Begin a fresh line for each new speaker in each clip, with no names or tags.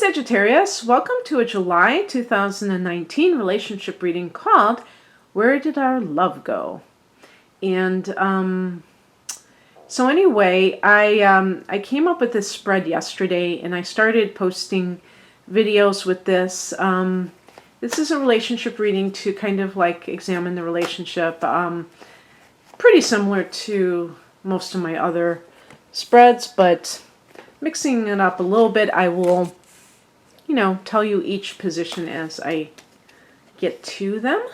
Sagittarius, welcome to a July 2019 relationship reading called Where Did Our Love Go? And so anyway, I came up with this spread yesterday and I started posting videos with this. This is a relationship reading to kind of like examine the relationship. Pretty similar to most of my other spreads, but mixing it up a little bit. I will tell you each position as I get to them.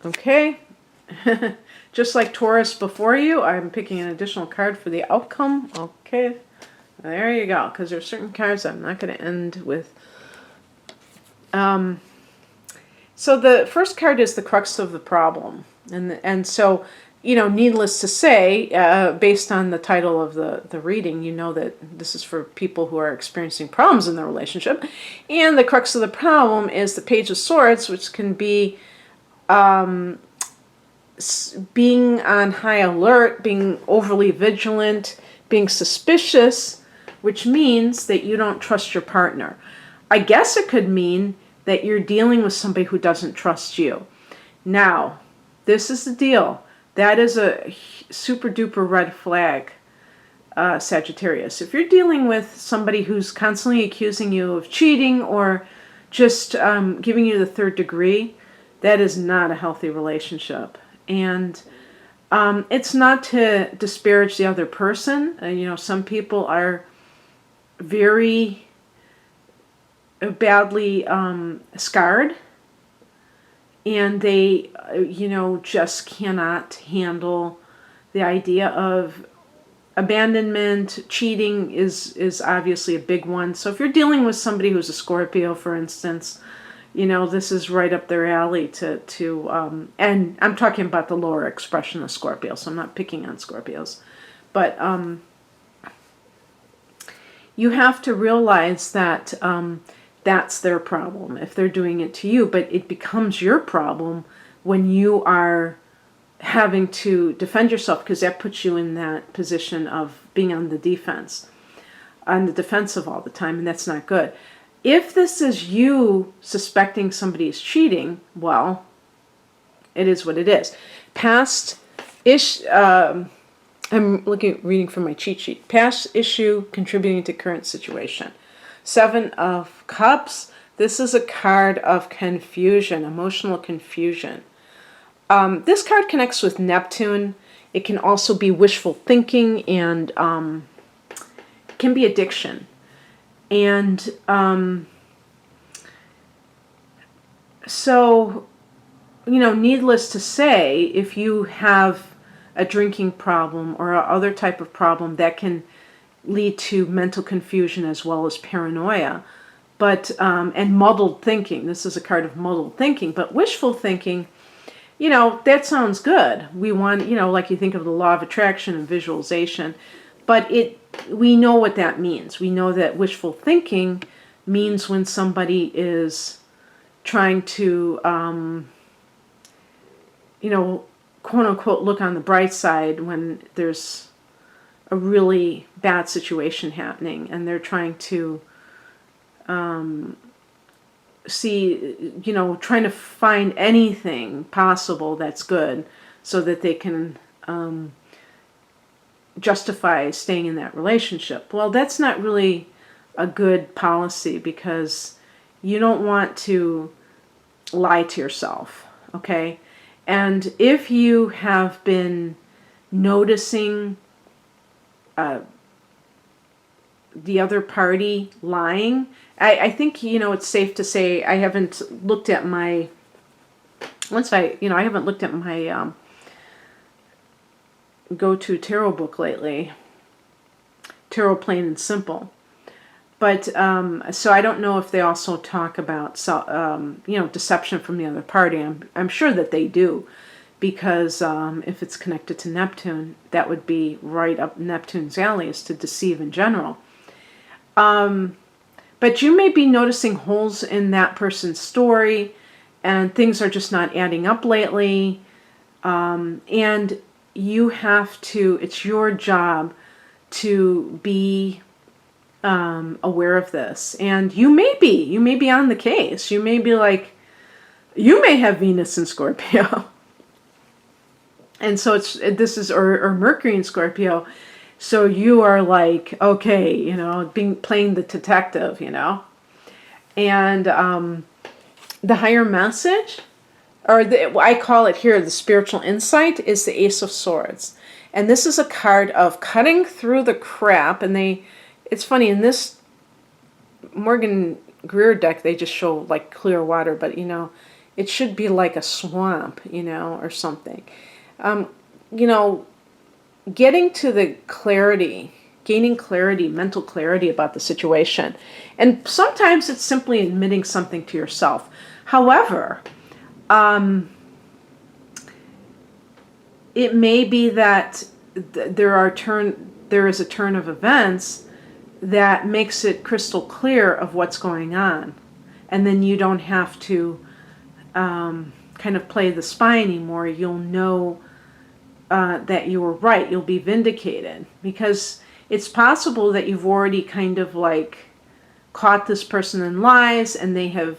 Okay, just like Taurus before you, I'm picking an additional card for the outcome. Okay, there you go, because there are certain cards I'm not going to end with. So the first card is the crux of the problem. And so, needless to say, based on the title of the reading, you know that this is for people who are experiencing problems in their relationship. And the crux of the problem is the Page of Swords, which can be being on high alert, being overly vigilant, being suspicious, which means that you don't trust your partner. I guess it could mean that you're dealing with somebody who doesn't trust you. Now, this is the deal. That is a super duper red flag, Sagittarius. If you're dealing with somebody who's constantly accusing you of cheating or just giving you the third degree, that is not a healthy relationship. And it's not to disparage the other person. Some people are very badly scarred, and they just cannot handle the idea of abandonment. Cheating is obviously a big one. So if you're dealing with somebody who's a Scorpio, for instance, this is right up their alley to and I'm talking about the lower expression of Scorpio, so I'm not picking on Scorpios, but you have to realize that that's their problem if they're doing it to you, but it becomes your problem when you are having to defend yourself, because that puts you in that position of being on the defensive all the time, and that's not good. If this is you suspecting somebody is cheating, well, it is what it is. I'm reading from my cheat sheet. Past issue contributing to current situation. 7 of Cups. This is a card of confusion, emotional confusion. This card connects with Neptune. It can also be wishful thinking, and it can be addiction. And so, needless to say, if you have a drinking problem or other type of problem, that can lead to mental confusion as well as paranoia, but and muddled thinking. This is a card of muddled thinking, but wishful thinking, that sounds good. We want, like you think of the law of attraction and visualization, but we know what that means. We know that wishful thinking means when somebody is trying to, quote unquote, look on the bright side when there's a really bad situation happening, and they're trying to trying to find anything possible that's good so that they can justify staying in that relationship. Well, that's not really a good policy, because you don't want to lie to yourself, okay? And if you have been noticing the other party lying, I think it's safe to say I haven't looked at my go-to tarot book lately, Tarot Plain and Simple, but so I don't know if they also talk about deception from the other party. I'm sure that they do, because if it's connected to Neptune, that would be right up Neptune's alley, is to deceive in general. But you may be noticing holes in that person's story, and things are just not adding up lately. And you have to, it's your job to be aware of this. And you may be on the case. You may be like, you may have Venus in Scorpio. And so this is, or Mercury in Scorpio. So you are like, okay, you know, playing the detective, you know. And the higher message, or I call it here the spiritual insight, is the Ace of Swords. And this is a card of cutting through the crap. And it's funny, in this Morgan Greer deck, they just show like clear water, but you know, it should be like a swamp, you know, or something. You know, getting to the clarity, gaining clarity, mental clarity about the situation. And sometimes it's simply admitting something to yourself. However, it may be that there is a turn of events that makes it crystal clear of what's going on. And then you don't have to kind of play the spy anymore. You'll know that you were right. You'll be vindicated, because it's possible that you've already kind of like caught this person in lies, and they have,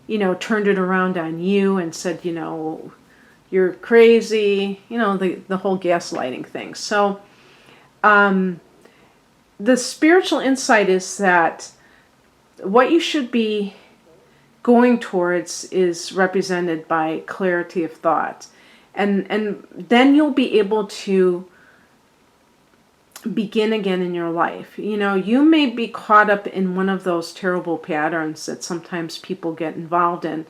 you know, turned it around on you and said, you know, you're crazy, you know, the whole gaslighting thing. So the spiritual insight is that what you should be going towards is represented by clarity of thought. And then you'll be able to begin again in your life. You know, you may be caught up in one of those terrible patterns that sometimes people get involved in,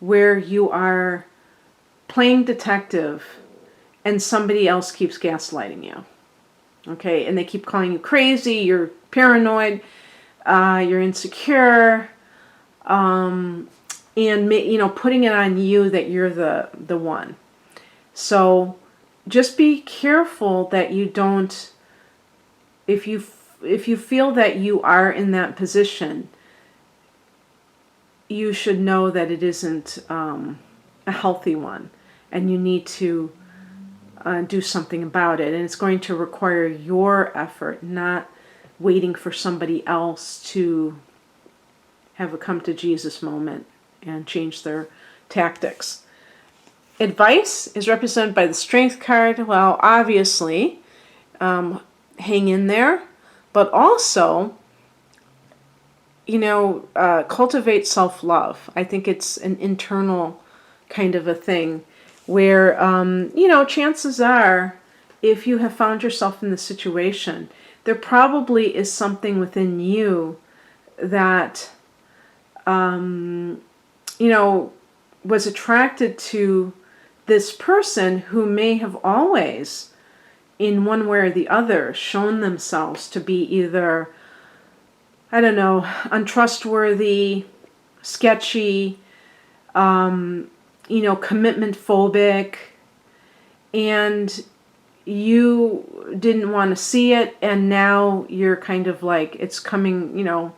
where you are playing detective and somebody else keeps gaslighting you. Okay, and they keep calling you crazy, you're paranoid, you're insecure, and you know, putting it on you that you're the one. So just be careful that you don't, if you feel that you are in that position, you should know that it isn't a healthy one, and you need to do something about it. And it's going to require your effort, not waiting for somebody else to have a come to Jesus moment and change their tactics. Advice is represented by the Strength card. Well, obviously, hang in there, but also, you know, cultivate self-love. I think it's an internal kind of a thing where, you know, chances are, if you have found yourself in this situation, there probably is something within you that, you know, was attracted to this person who may have always, in one way or the other, shown themselves to be either, I don't know, untrustworthy, sketchy, you know, commitment phobic, and you didn't want to see it, and now you're kind of like, it's coming, you know,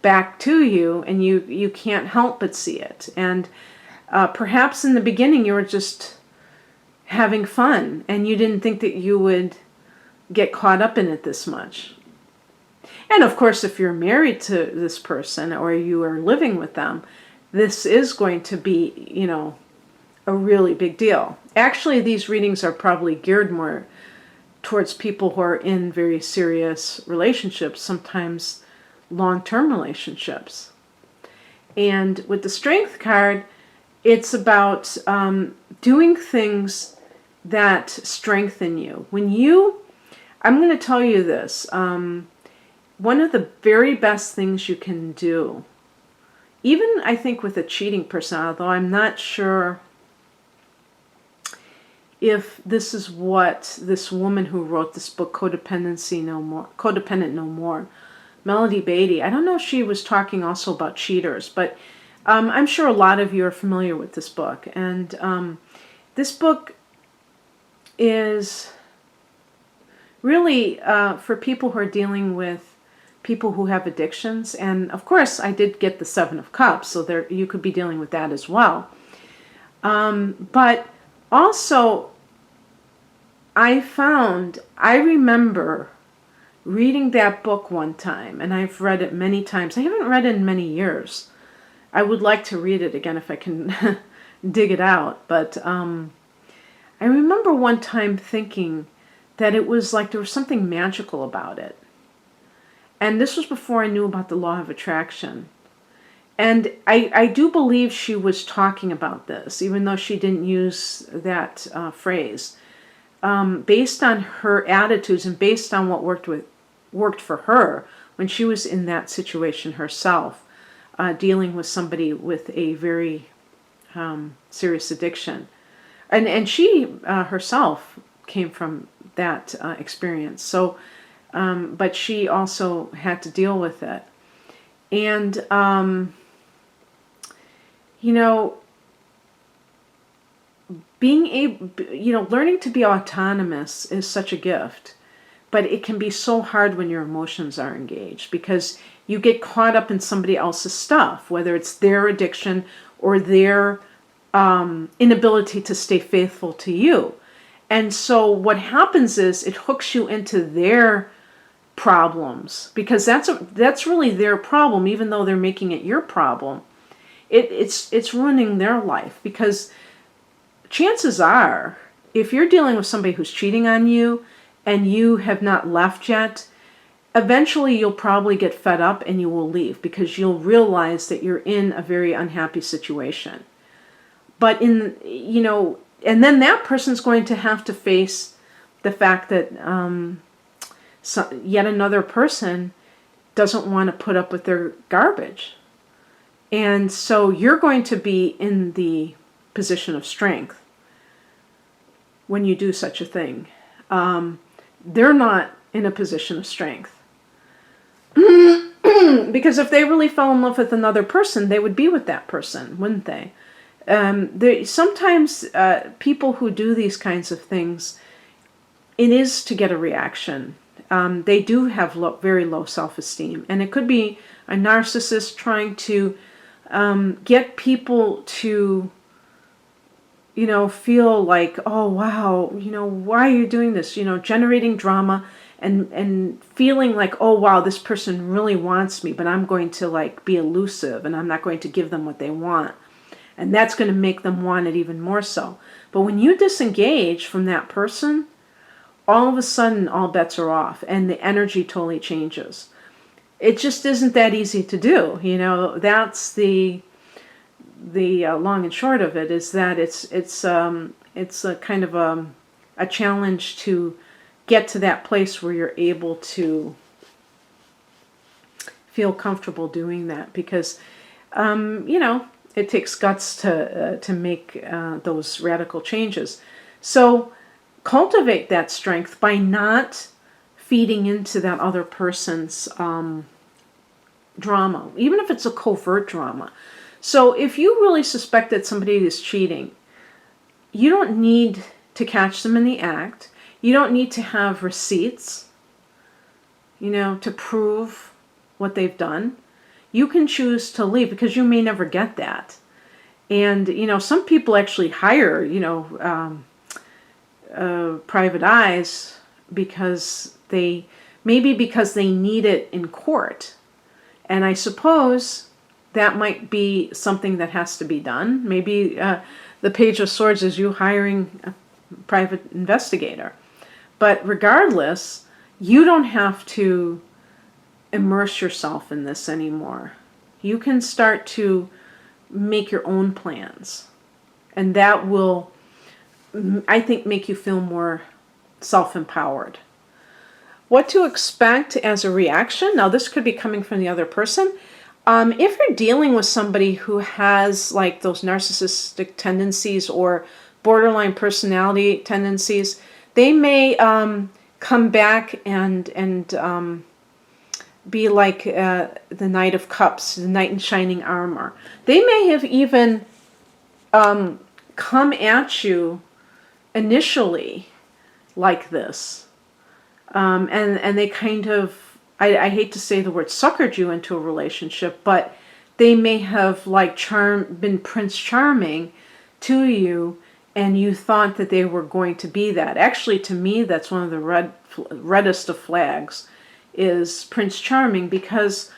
back to you, and you can't help but see it. And perhaps in the beginning you were just having fun, and you didn't think that you would get caught up in it this much. And of course, if you're married to this person or you are living with them, this is going to be, you know, a really big deal. Actually, these readings are probably geared more towards people who are in very serious relationships, sometimes long-term relationships. And with the Strength card, it's about doing things that strengthen you. I'm going to tell you this, one of the very best things you can do, even I think with a cheating person, although I'm not sure if this is what this woman who wrote this book, Codependent No More, Melody Beattie, I don't know if she was talking also about cheaters, but I'm sure a lot of you are familiar with this book. And this book is really for people who are dealing with people who have addictions. And of course, I did get the Seven of Cups, so there you could be dealing with that as well. But also, I remember reading that book one time, and I've read it many times. I haven't read it in many years. I would like to read it again if I can dig it out. But I remember one time thinking that it was like there was something magical about it. And this was before I knew about the law of attraction. And I do believe she was talking about this, even though she didn't use that phrase. Based on her attitudes and based on what worked for her when she was in that situation herself, dealing with somebody with a very serious addiction. And she herself came from that experience. So, but she also had to deal with it. And, learning to be autonomous is such a gift. But it can be so hard when your emotions are engaged because you get caught up in somebody else's stuff, whether it's their addiction or their inability to stay faithful to you. And so what happens is it hooks you into their problems because that's really their problem, even though they're making it your problem. It's ruining their life because chances are, if you're dealing with somebody who's cheating on you and you have not left yet, eventually you'll probably get fed up and you will leave because you'll realize that you're in a very unhappy situation. But and then that person's going to have to face the fact that yet another person doesn't want to put up with their garbage. And so you're going to be in the position of strength when you do such a thing. They're not in a position of strength. Because if they really fell in love with another person, they would be with that person, wouldn't they? Sometimes people who do these kinds of things, it is to get a reaction. They do have very low self-esteem. And it could be a narcissist trying to get people to, feel like, oh, wow, why are you doing this? Generating drama and feeling like, oh, wow, this person really wants me, but I'm going to be elusive and I'm not going to give them what they want. And that's going to make them want it even more so. But when you disengage from that person, all of a sudden all bets are off and the energy totally changes. It just isn't that easy to do. That's the long and short of it, is that it's a kind of a challenge to get to that place where you're able to feel comfortable doing that because it takes guts to make those radical changes. So cultivate that strength by not feeding into that other person's drama, even if it's a covert drama. So if you really suspect that somebody is cheating, you don't need to catch them in the act. You don't need to have receipts, to prove what they've done. You can choose to leave because you may never get that. And, some people actually hire, private eyes because they need it in court. And I suppose that might be something that has to be done. Maybe the Page of Swords is you hiring a private investigator. But regardless, you don't have to immerse yourself in this anymore. You can start to make your own plans. And that will, I think, make you feel more self-empowered. What to expect as a reaction? Now, this could be coming from the other person. If you're dealing with somebody who has those narcissistic tendencies or borderline personality tendencies, they may come back and be like the Knight of Cups, the knight in shining armor. They may have even come at you initially like this. And they kind of I hate to say the word suckered you into a relationship, but they may have like been Prince Charming to you, and you thought that they were going to be that. Actually, to me, that's one of the reddest of flags, is Prince Charming, because,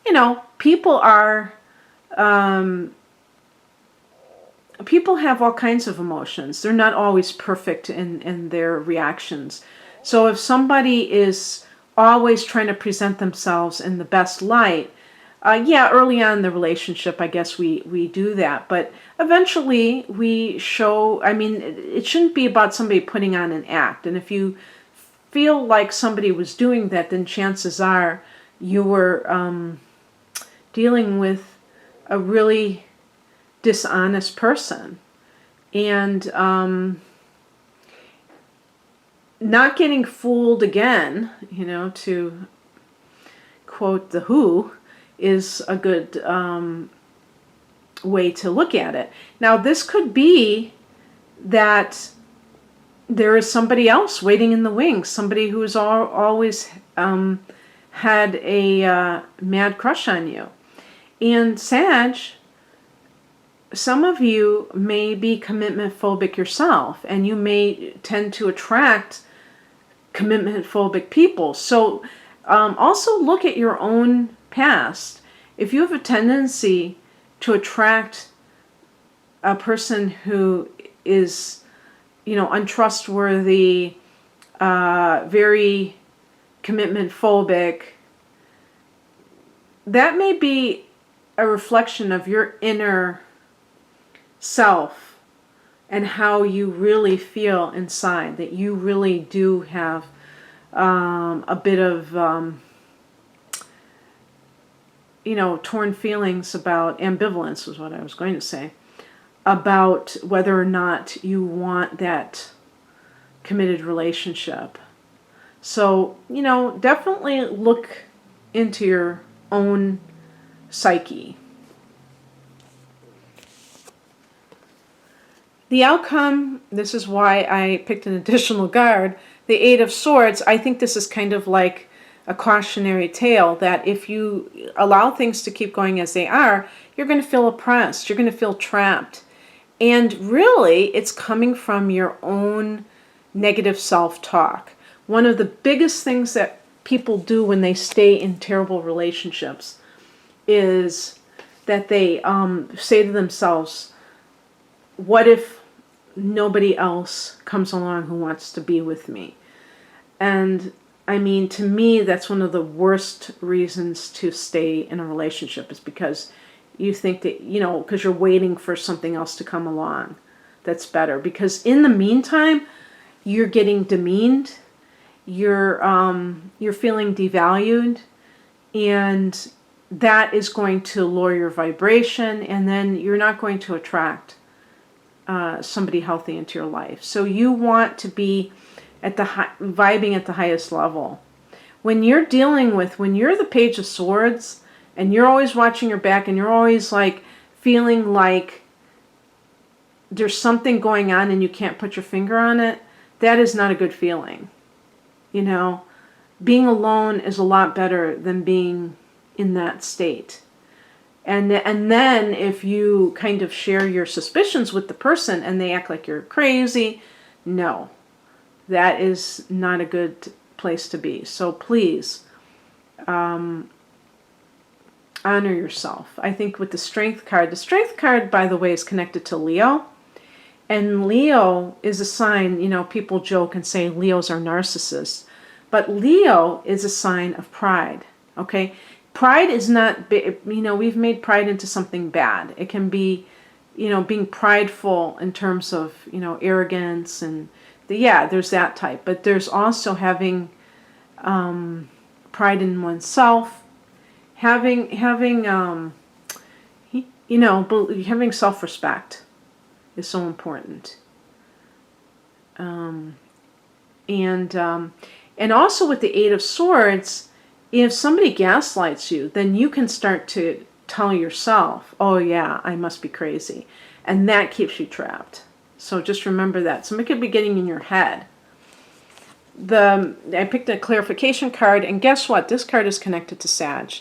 you know, people have all kinds of emotions. They're not always perfect in their reactions. So if somebody is always trying to present themselves in the best light, yeah, early on in the relationship, I guess we do that. But eventually we show, I mean, it shouldn't be about somebody putting on an act. And if you feel like somebody was doing that, then chances are you were dealing with a really dishonest person. And not getting fooled again, you know, to quote The Who, is a good way to look at it. Now, this could be that there is somebody else waiting in the wings, somebody who's always had a mad crush on you. And Sag, some of you may be commitment phobic yourself, and you may tend to attract commitment phobic people. So also look at your own past. If you have a tendency to attract a person who is, you know, untrustworthy, very commitment phobic, that may be a reflection of your inner self and how you really feel inside, that you really do have a bit of you know, torn feelings about ambivalence, was what I was going to say, about whether or not you want that committed relationship. So, you know, definitely look into your own psyche. The outcome, this is why I picked an additional card, the Eight of Swords. I think this is kind of like a cautionary tale, that if you allow things to keep going as they are, you're going to feel oppressed, you're going to feel trapped. And really, it's coming from your own negative self-talk. One of the biggest things that people do when they stay in terrible relationships is that they say to themselves, what if nobody else comes along who wants to be with me? And I mean, to me, that's one of the worst reasons to stay in a relationship, is because you think that, you know, because you're waiting for something else to come along that's better. Because in the meantime, you're getting demeaned, you're feeling devalued, and that is going to lower your vibration, and then you're not going to attract somebody healthy into your life. So you want to be at the vibing at the highest level. When you're the Page of Swords, and you're always watching your back, and you're always like feeling like there's something going on and you can't put your finger on it, that is not a good feeling. You know, being alone is a lot better than being in that state. And then if you kind of share your suspicions with the person and they act like you're crazy, no, that is not a good place to be. So please, honor yourself. I think with the Strength card, by the way, is connected to Leo. And Leo is a sign, you know, people joke and say Leos are narcissists. But Leo is a sign of pride, okay? Pride is not, you know, we've made pride into something bad. It can be, you know, being prideful in terms of, you know, arrogance and, yeah, there's that type. But there's also having pride in oneself, having you know, having self-respect is so important. And also with the Eight of Swords, if somebody gaslights you, then you can start to tell yourself, oh yeah, I must be crazy. And that keeps you trapped. So just remember that. Somebody could be getting in your head. I picked a clarification card, and guess what? This card is connected to Sag.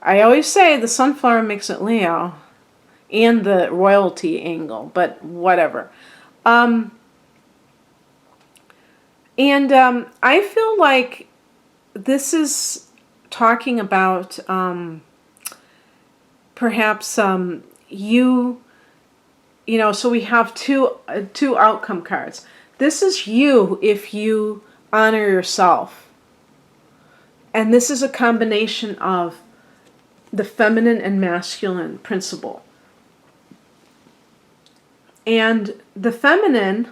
I always say the sunflower makes it Leo, and the royalty angle, but whatever. I feel like this is talking about perhaps you know, so we have two outcome cards. This is you if you honor yourself. And this is a combination of the feminine and masculine principle. And the feminine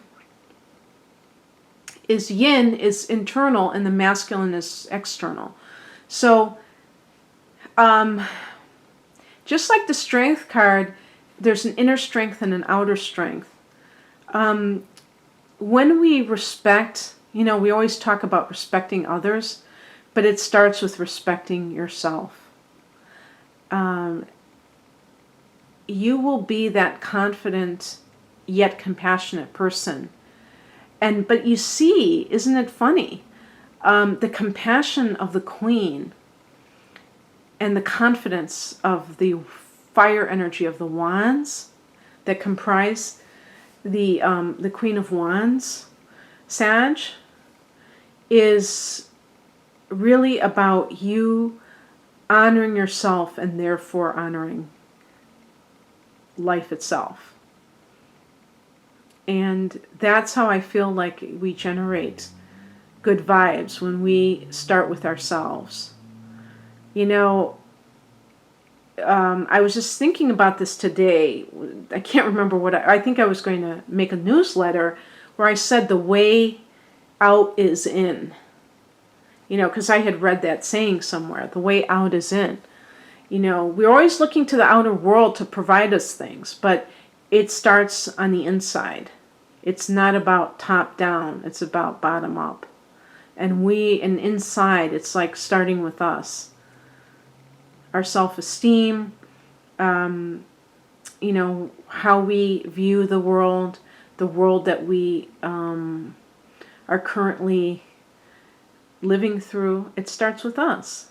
is yin, is internal, and the masculine is external. So, just like the strength card, there's an inner strength and an outer strength. When we respect, you know, we always talk about respecting others, but it starts with respecting yourself. You will be that confident yet compassionate person. But you see, isn't it funny? The compassion of the queen and the confidence of the fire energy of the wands that comprise the Queen of Wands, Sag, is really about you honoring yourself and therefore honoring life itself. And that's how I feel like we generate good vibes, when we start with ourselves. You know, I was just thinking about this today. I can't remember what I think I was going to make a newsletter where I said the way out is in. You know, because I had read that saying somewhere, the way out is in. You know, we're always looking to the outer world to provide us things, but it starts on the inside. It's not about top down, it's about bottom up. And inside, it's like starting with us. Our self-esteem, you know, how we view the world that we are currently living through, it starts with us.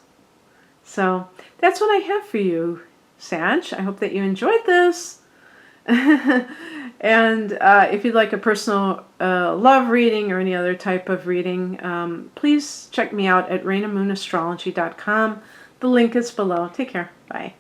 So that's what I have for you, Sag. I hope that you enjoyed this. And if you'd like a personal love reading or any other type of reading, please check me out at rainamoonastrology.com. The link is below. Take care. Bye.